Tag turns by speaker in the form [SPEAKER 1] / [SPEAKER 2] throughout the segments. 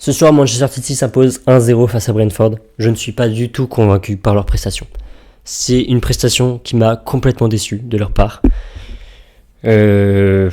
[SPEAKER 1] Ce soir, Manchester City s'impose 1-0 face à Brentford. Je ne suis pas du tout convaincu par leur prestation. C'est une prestation qui m'a complètement déçu de leur part. Que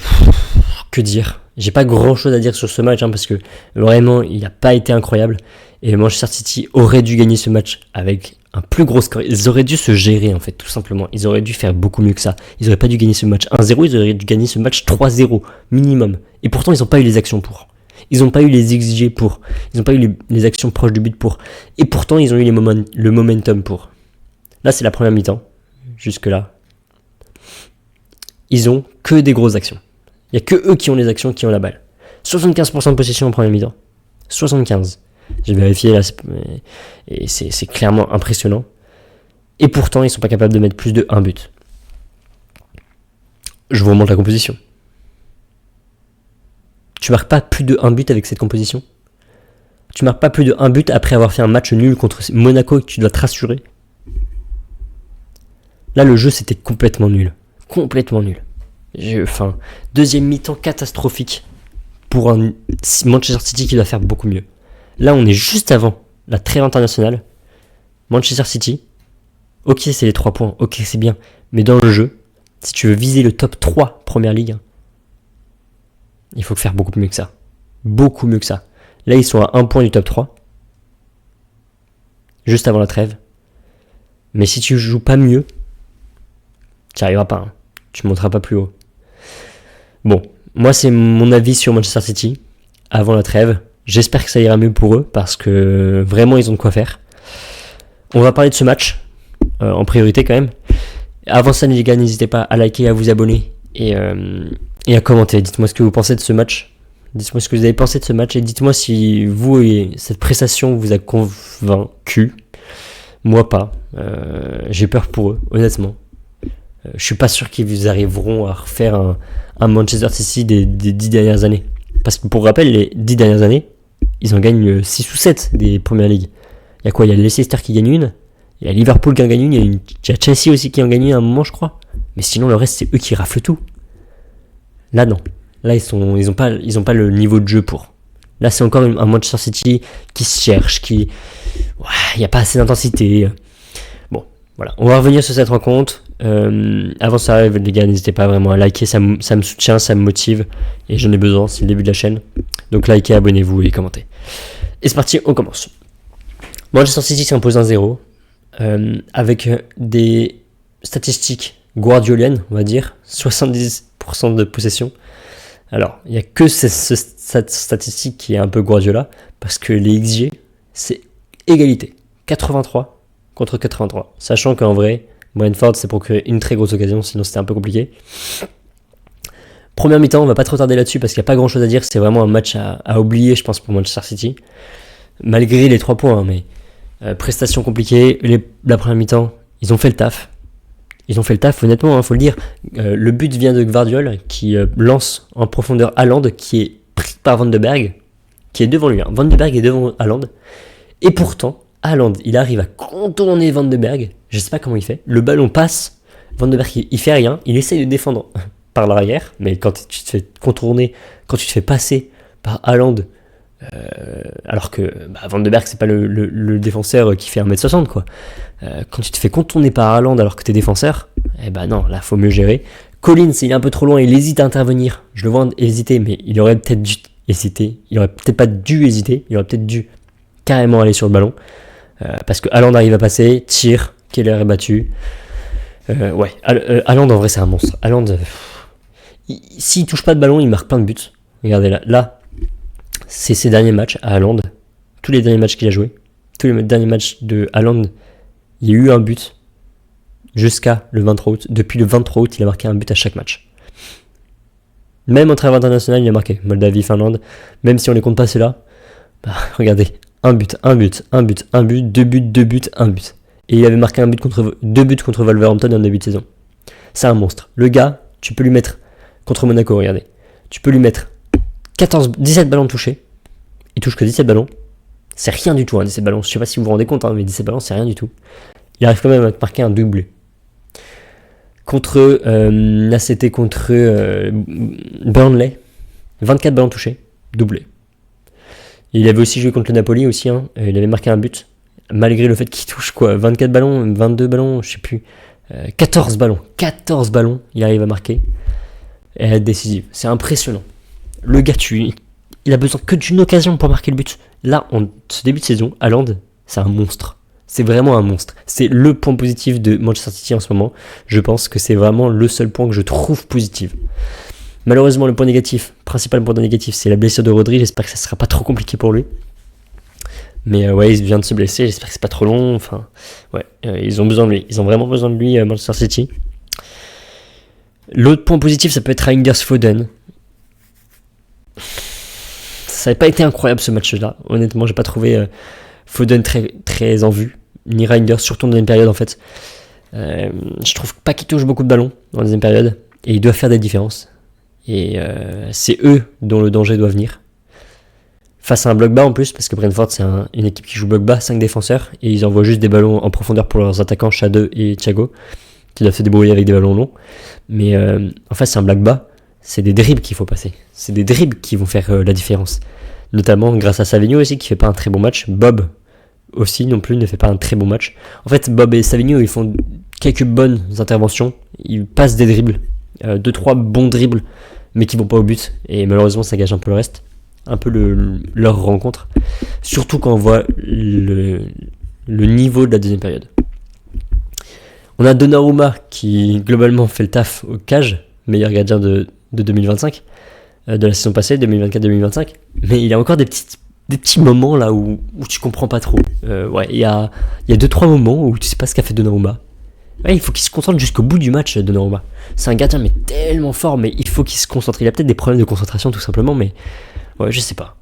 [SPEAKER 1] dire ? J'ai pas grand chose à dire sur ce match parce que vraiment il n'a pas été incroyable et Manchester City aurait dû gagner ce match avec un plus gros score. Ils auraient dû se gérer en fait, tout simplement. Ils auraient dû faire beaucoup mieux que ça. Ils auraient pas dû gagner ce match 1-0, ils auraient dû gagner ce match 3-0 minimum. Et pourtant ils n'ont pas eu les actions pour. Ils n'ont pas eu les XG pour. Ils n'ont pas eu les actions proches du but pour. Et pourtant ils ont eu le momentum pour. Là c'est la première mi-temps. Jusque là. Ils ont que des grosses actions. Il n'y a que eux qui ont les actions, qui ont la balle. 75% de possession en première mi-temps. 75. J'ai vérifié là, et c'est clairement impressionnant. Et pourtant, ils ne sont pas capables de mettre plus de 1 but. Je vous remonte la composition. Tu marques pas plus de 1 but avec cette composition. Tu marques pas plus de 1 but après avoir fait un match nul contre Monaco et que tu dois te rassurer. Là, le jeu, c'était complètement nul. Complètement nul. Deuxième mi-temps catastrophique pour un Manchester City qui doit faire beaucoup mieux. Là, on est juste avant la trêve internationale. Manchester City, ok, c'est les 3 points, ok, c'est bien. Mais dans le jeu, si tu veux viser le top 3 Première Ligue, il faut faire beaucoup mieux que ça. Beaucoup mieux que ça. Là, ils sont à 1 point du top 3. Juste avant la trêve. Mais si tu joues pas mieux, tu n'y arriveras pas. Tu ne monteras pas plus haut. Bon, moi c'est mon avis sur Manchester City avant la trêve. J'espère que ça ira mieux pour eux parce que vraiment ils ont de quoi faire. On va parler de ce match en priorité quand même. Avant ça les gars, n'hésitez pas à liker, à vous abonner et à commenter. Dites-moi ce que vous pensez de ce match. Dites-moi ce que vous avez pensé de ce match et dites-moi si vous et cette prestation vous a convaincu. Moi pas. J'ai peur pour eux, honnêtement. Je suis pas sûr qu'ils arriveront à refaire un Manchester City des 10 dernières années. Parce que pour rappel, les 10 dernières années, ils en gagnent 6 ou 7 des Premières Ligues. Il y a quoi ? Il y a Leicester qui gagne une, il y a Liverpool qui en gagne une, il y a Chelsea aussi qui en gagne une à un moment, je crois. Mais sinon, le reste, c'est eux qui raflent tout. Là, non. Là, ils ont pas le niveau de jeu pour. Là, c'est encore un Manchester City qui se cherche, il n'y a pas assez d'intensité. Bon, voilà. On va revenir sur cette rencontre. Avant ça, les gars, n'hésitez pas vraiment à liker, ça me soutient, ça me motive et j'en ai besoin, c'est le début de la chaîne. Donc likez, abonnez-vous et commentez. Et c'est parti, on commence. Manchester City s'impose 1-0 avec des statistiques guardioliennes, on va dire, 70% de possession. Alors, il n'y a que cette statistique qui est un peu Guardiola parce que les XG, c'est égalité. 83 contre 83. Sachant qu'en vrai, Brentford s'est procuré une très grosse occasion, sinon c'était un peu compliqué. Première mi-temps, on va pas trop tarder là-dessus parce qu'il n'y a pas grand-chose à dire. C'est vraiment un match à oublier, je pense, pour Manchester City. Malgré les 3 points, mais prestation compliquée. La première mi-temps, ils ont fait le taf. Ils ont fait le taf, honnêtement, faut le dire. Le but vient de Gvardiol qui lance en profondeur Haaland qui est pris par Van de Berg, qui est devant lui. Van de Berg est devant Haaland. Et pourtant, Haaland, il arrive à contourner Van de Berg. Je sais pas comment il fait. Le ballon passe. Van de Berg, il fait rien. Il essaye de défendre par l'arrière. Mais quand tu te fais contourner, quand tu te fais passer par Haaland, alors que Van de Berg, c'est pas le défenseur qui fait 1m60, quoi. Quand tu te fais contourner par Haaland alors que t'es défenseur, non, là, faut mieux gérer. Collins, il est un peu trop loin. Il hésite à intervenir. Je le vois hésiter, mais il aurait peut-être dû hésiter. Il aurait peut-être pas dû hésiter. Il aurait peut-être dû carrément aller sur le ballon. Parce que Haaland arrive à passer, tire, Keller est battu. Haaland en vrai c'est un monstre. Haaland, s'il touche pas de ballon, il marque plein de buts. Regardez là, c'est ses derniers matchs à Haaland. Tous les derniers matchs qu'il a joué, tous les derniers matchs de Haaland, il y a eu un but jusqu'à le 23 août. Depuis le 23 août, il a marqué un but à chaque match. Même en trêve internationale, il a marqué. Moldavie, Finlande, même si on les compte pas ceux-là, regardez. Un but, 2 buts, 1 but. Et il avait marqué 2 buts contre Wolverhampton en début de saison. C'est un monstre. Le gars, tu peux lui mettre, contre Monaco, regardez. Tu peux lui mettre 17 ballons touchés. Il touche que 17 ballons. C'est rien du tout, 17 ballons. Je sais pas si vous vous rendez compte, mais 17 ballons, c'est rien du tout. Il arrive quand même à marquer un doublé. Là c'était contre Burnley. 24 ballons touchés, doublé. Il avait aussi joué contre le Napoli aussi, hein. Il avait marqué un but, malgré le fait qu'il touche 24 ballons, 22 ballons, je sais plus, 14 ballons, il arrive à marquer et à être décisif. C'est impressionnant. Le gars, il a besoin que d'une occasion pour marquer le but. Là, en ce début de saison, Haaland, c'est un monstre. C'est vraiment un monstre. C'est le point positif de Manchester City en ce moment. Je pense que c'est vraiment le seul point que je trouve positif. Malheureusement, le point négatif, principal point négatif, c'est la blessure de Rodri. J'espère que ça ne sera pas trop compliqué pour lui. Mais ouais, il vient de se blesser. J'espère que c'est pas trop long. Enfin, ouais, ils ont besoin de lui. Ils ont vraiment besoin de lui, Manchester City. L'autre point positif, ça peut être Reinders Foden. Ça n'avait pas été incroyable ce match-là. Honnêtement, j'ai pas trouvé Foden très, très en vue. Ni Reinders, surtout en deuxième période en fait. Je trouve pas qu'ils touchent beaucoup de ballons en deuxième période. Et ils doivent faire des différences. Et c'est eux dont le danger doit venir. Face à un bloc bas en plus, parce que Brentford c'est une équipe qui joue bloc bas, 5 défenseurs, et ils envoient juste des ballons en profondeur pour leurs attaquants, Shade et Thiago, qui doivent se débrouiller avec des ballons longs. Mais en fait c'est un bloc bas, c'est des dribbles qu'il faut passer. C'est des dribbles qui vont faire la différence. Notamment grâce à Savigno aussi, qui fait pas un très bon match. Bob aussi non plus ne fait pas un très bon match. En fait Bob et Savigno ils font quelques bonnes interventions, ils passent des dribbles, 2-3 bons dribbles, mais qui vont pas au but, et malheureusement ça gâche un peu le reste. Un peu leur rencontre, surtout quand on voit le niveau de la deuxième période. On a Donnarumma qui globalement fait le taf au cage, meilleur gardien de 2025, de la saison passée, 2024-2025, mais il y a encore des petits moments là où tu comprends pas trop. Ouais, il y a 2-3 moments où tu sais pas ce qu'a fait Donnarumma. Ouais, il faut qu'il se concentre jusqu'au bout du match, Donnarumma. C'est un gardien mais tellement fort, mais il faut qu'il se concentre. Il a peut-être des problèmes de concentration tout simplement, mais ouais, je sais pas.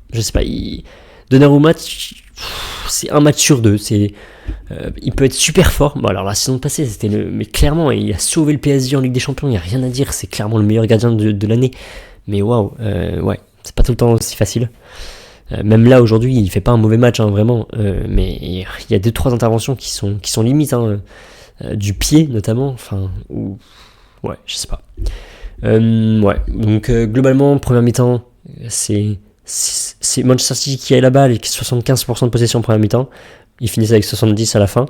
[SPEAKER 1] Donnarumma, c'est un match sur deux. Il peut être super fort. Bon, alors la saison passée, mais clairement, il a sauvé le PSG en Ligue des Champions. Il n'y a rien à dire. C'est clairement le meilleur gardien de l'année. Mais waouh, ouais, c'est pas tout le temps aussi facile. Même là aujourd'hui, il fait pas un mauvais match, hein, vraiment. Mais il y a 2-3 interventions qui sont limites, hein, du pied notamment. Enfin, ouais, je sais pas. Ouais. Donc globalement, première mi-temps. C'est Manchester City qui a la balle et qui a 75% de possession en première mi-temps. Ils finissent avec 70 à la fin.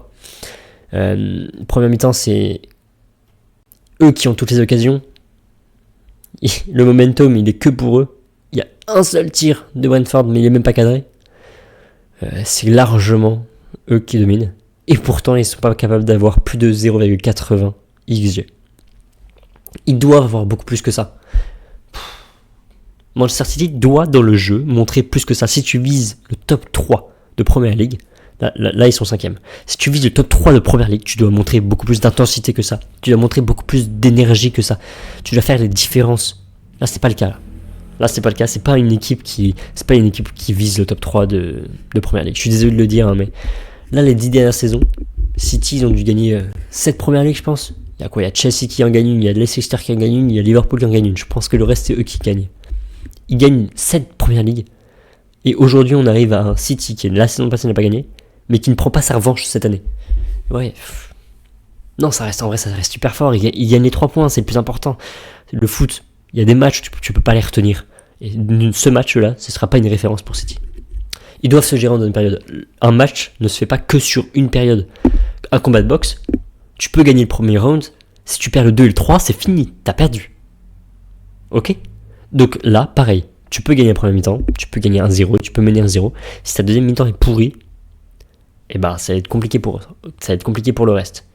[SPEAKER 1] Première mi-temps, c'est eux qui ont toutes les occasions. Le momentum, il est que pour eux. Il y a un seul tir de Brentford, mais il est même pas cadré. C'est largement eux qui dominent. Et pourtant, ils sont pas capables d'avoir plus de 0,80 XG. Ils doivent avoir beaucoup plus que ça. Manchester City doit dans le jeu montrer plus que ça. Si tu vises le top 3 de Premier League, là ils sont 5e. Si tu vises le top 3 de Premier League, tu dois montrer beaucoup plus d'intensité que ça. Tu dois montrer beaucoup plus d'énergie que ça. Tu dois faire les différences. Là c'est pas le cas. Là c'est pas le cas. C'est pas une équipe qui vise le top 3 de Premier League. Je suis désolé de le dire, hein, mais là les 10 dernières saisons, City ils ont dû gagner 7 Premier League je pense. Il y a quoi? Il y a Chelsea qui en gagne une, il y a Leicester qui en gagne une, il y a Liverpool qui en gagne une. Je pense que le reste c'est eux qui gagnent. Ils gagnent 7 Première Ligue. Et aujourd'hui, on arrive à un City qui, la saison passée, n'a pas gagné, mais qui ne prend pas sa revanche cette année. Ouais. Non, ça reste super fort. Ils gagnent les 3 points, c'est le plus important. Le foot, il y a des matchs, tu peux pas les retenir. Et ce match-là, ce sera pas une référence pour City. Ils doivent se gérer dans une période. Un match ne se fait pas que sur une période. Un combat de boxe, tu peux gagner le premier round. Si tu perds le 2 et le 3, c'est fini. T'as perdu. Ok? Donc là, pareil, tu peux gagner la première mi-temps, tu peux gagner 1-0, tu peux mener 1-0. Si ta deuxième mi-temps est pourrie, eh ben, ça va être compliqué pour le reste.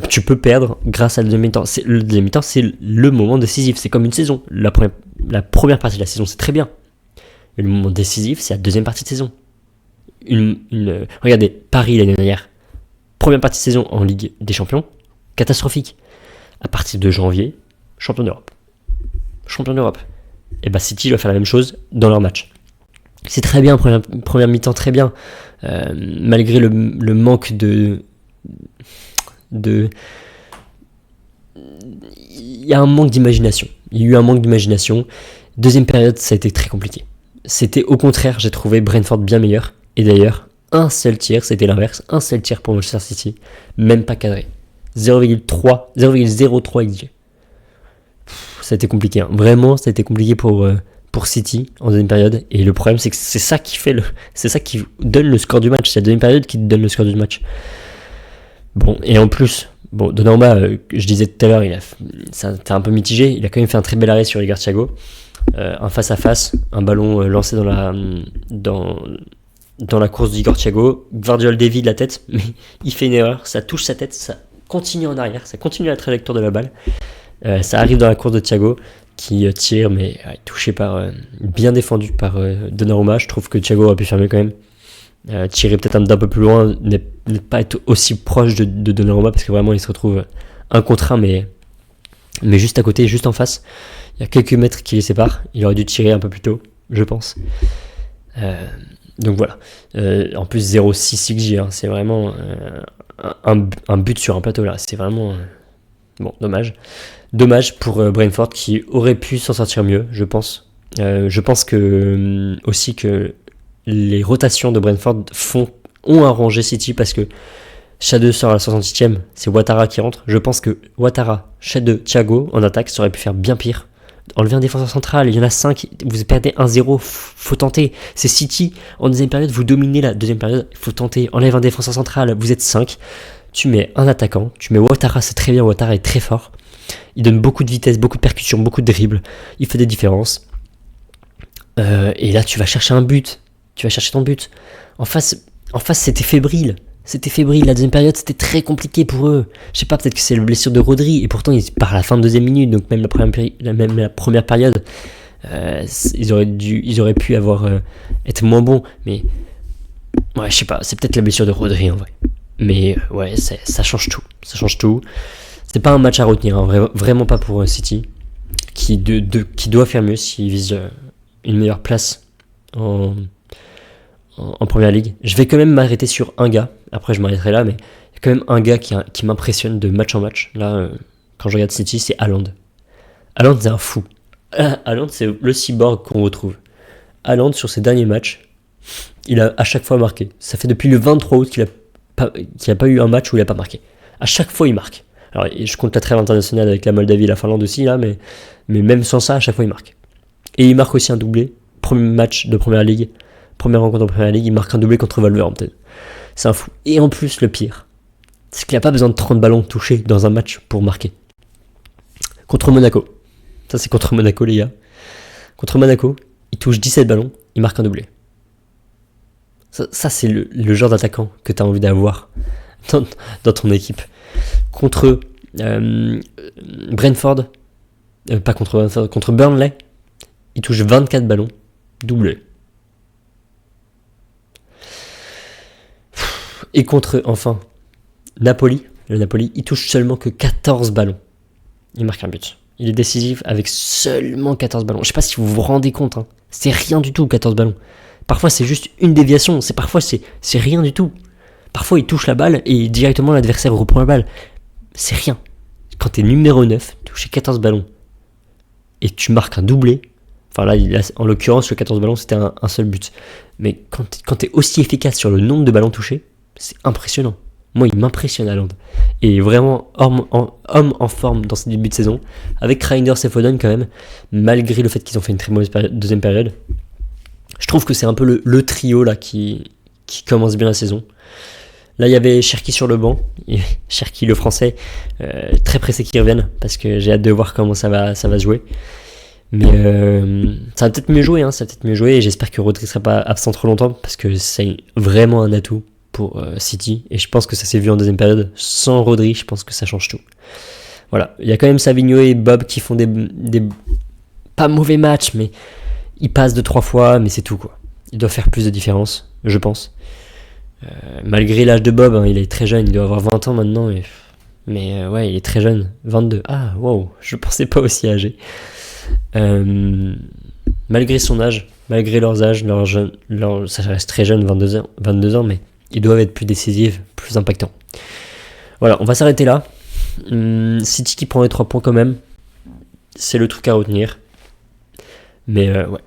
[SPEAKER 1] Tu peux perdre grâce à la deuxième mi-temps. Le deuxième mi-temps, c'est le moment décisif. C'est comme une saison. La première partie de la saison, c'est très bien. Et le moment décisif, c'est la deuxième partie de saison. Regardez, Paris l'année dernière, première partie de saison en Ligue des Champions, catastrophique. À partir de janvier, champion d'Europe. Et bah City doit faire la même chose dans leur match. C'est très bien, première mi-temps très bien, malgré le manque il y a un manque d'imagination. Il y a eu un manque d'imagination. Deuxième période, ça a été très compliqué. C'était au contraire, j'ai trouvé Brentford bien meilleur. Et d'ailleurs, un seul tir, c'était l'inverse, un seul tir pour Manchester City, même pas cadré. 0,03 XG. Ça a été compliqué, hein. Vraiment, ça a été compliqué pour pour City en deuxième période. Et le problème, c'est que c'est ça qui donne le score du match. C'est la deuxième période qui donne le score du match. Bon, et en plus, Donnarumma, je disais tout à l'heure, c'était un peu mitigé. Il a quand même fait un très bel arrêt sur Edgar Thiago. Un face-à-face, un ballon lancé dans la course d'Igor Thiago. Gvardiol dévie de la tête, mais il fait une erreur. Ça touche sa tête, ça continue en arrière, ça continue la trajectoire de la balle. Ça arrive dans la course de Thiago qui tire, mais touché bien défendu par Donnarumma. Je trouve que Thiago aurait pu faire mieux quand même. Tirer peut-être d'un peu plus loin, ne pas être aussi proche de Donnarumma, parce que vraiment il se retrouve un contre un, mais juste à côté, juste en face. Il y a quelques mètres qui les séparent. Il aurait dû tirer un peu plus tôt, je pense. Donc voilà. En plus 0,6 XG, hein, c'est vraiment un but sur un plateau là. C'est vraiment dommage. Dommage pour Brentford qui aurait pu s'en sortir mieux, je pense. Je pense que aussi que les rotations de Brentford ont arrangé City, parce que Shade sort à la 68e, c'est Ouattara qui rentre. Je pense que Ouattara, Shade, Thiago en attaque, ça aurait pu faire bien pire. Enlever un défenseur central, il y en a 5, vous perdez 1-0, faut tenter. C'est City, en deuxième période, vous dominez la deuxième période, faut tenter. Enlève un défenseur central, vous êtes 5, tu mets un attaquant, tu mets Ouattara, c'est très bien, Ouattara est très fort. Il donne beaucoup de vitesse, beaucoup de percussion, beaucoup de dribble, il fait des différences. Et là, tu vas chercher un but, tu vas chercher ton but. En face, c'était fébrile. La deuxième période, c'était très compliqué pour eux. Je sais pas, peut-être que c'est la blessure de Rodri, et pourtant, par la fin de deuxième minute, donc même la première période, ils auraient pu être moins bons. Mais ouais, je sais pas, c'est peut-être la blessure de Rodri en vrai. Mais ouais, ça change tout. Ça change tout. C'était pas un match à retenir, hein, vraiment pas pour City, qui doit faire mieux s'il vise une meilleure place en Première Ligue. Je vais quand même m'arrêter sur un gars, après je m'arrêterai là, mais il y a quand même un gars qui m'impressionne de match en match. Là, quand je regarde City, c'est Haaland. Haaland, c'est un fou. Haaland, c'est le cyborg qu'on retrouve. Haaland, sur ses derniers matchs, il a à chaque fois marqué. Ça fait depuis le 23 août qu'il a pas eu un match où il a pas marqué. À chaque fois, il marque. Alors, je compte la trêve internationale avec la Moldavie et la Finlande aussi, là, mais même sans ça, à chaque fois, il marque. Et il marque aussi un doublé. Premier match de Première Ligue. Première rencontre en Première Ligue, il marque un doublé contre Wolverhampton. C'est un fou. Et en plus, le pire, c'est qu'il n'a pas besoin de 30 ballons touchés dans un match pour marquer. Contre Monaco. Ça, c'est contre Monaco, les gars. Contre Monaco, il touche 17 ballons, il marque un doublé. Ça c'est le genre d'attaquant que tu as envie d'avoir dans ton équipe. Contre Brentford, pas contre Brentford, contre Burnley, il touche 24 ballons, doublé. Et contre, enfin, Napoli, il touche seulement que 14 ballons. Il marque un but. Il est décisif avec seulement 14 ballons. Je sais pas si vous vous rendez compte, hein. C'est rien du tout, 14 ballons. Parfois, c'est juste une déviation. Parfois, c'est rien du tout. Parfois, il touche la balle et directement l'adversaire reprend la balle. C'est rien. Quand t'es numéro 9, toucher 14 ballons et tu marques un doublé, enfin là, en l'occurrence, le 14 ballons, c'était un seul but. Mais quand t'es aussi efficace sur le nombre de ballons touchés, c'est impressionnant. Moi, il m'impressionne Haaland. Et vraiment, homme en forme dans ce début de saison, avec Reinders et Foden quand même, malgré le fait qu'ils ont fait une très mauvaise deuxième période. Je trouve que c'est un peu le trio là qui commence bien la saison. Là, il y avait Cherki sur le banc. Cherki, le français, très pressé qu'il revienne, parce que j'ai hâte de voir comment ça va se jouer. Mais ça va peut-être mieux jouer, et j'espère que Rodri ne sera pas absent trop longtemps, parce que c'est vraiment un atout pour City, et je pense que ça s'est vu en deuxième période. Sans Rodri, je pense que ça change tout. Voilà, il y a quand même Savinho et Bob qui font des pas mauvais matchs, mais ils passent 2-3 fois, mais c'est tout quoi. Ils doivent faire plus de différence, je pense. Malgré l'âge de Bob, hein, il est très jeune, il doit avoir 20 ans maintenant, mais ouais, il est très jeune, 22. Ah, wow, je pensais pas aussi âgé. Malgré son âge, malgré leurs âges, ça reste très jeune, 22 ans, mais ils doivent être plus décisifs, plus impactants. Voilà, on va s'arrêter là. City qui prend les 3 points quand même, c'est le truc à retenir. Mais ouais.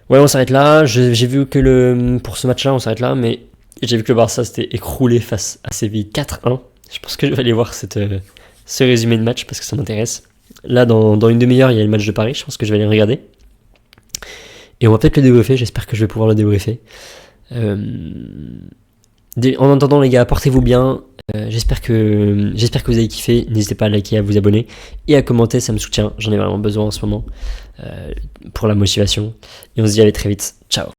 [SPEAKER 1] Ouais, on s'arrête là. J'ai vu que pour ce match-là, on s'arrête là, mais j'ai vu que le Barça s'était écroulé face à Séville 4-1. Je pense que je vais aller voir ce résumé de match parce que ça m'intéresse. Là, dans une demi-heure, il y a le match de Paris. Je pense que je vais aller regarder. Et on va peut-être le débriefer, j'espère que je vais pouvoir le débriefer. En attendant les gars, portez-vous bien. J'espère que vous avez kiffé. N'hésitez pas à liker, à vous abonner et à commenter, ça me soutient. J'en ai vraiment besoin en ce moment pour la motivation. Et on se dit à très vite. Ciao.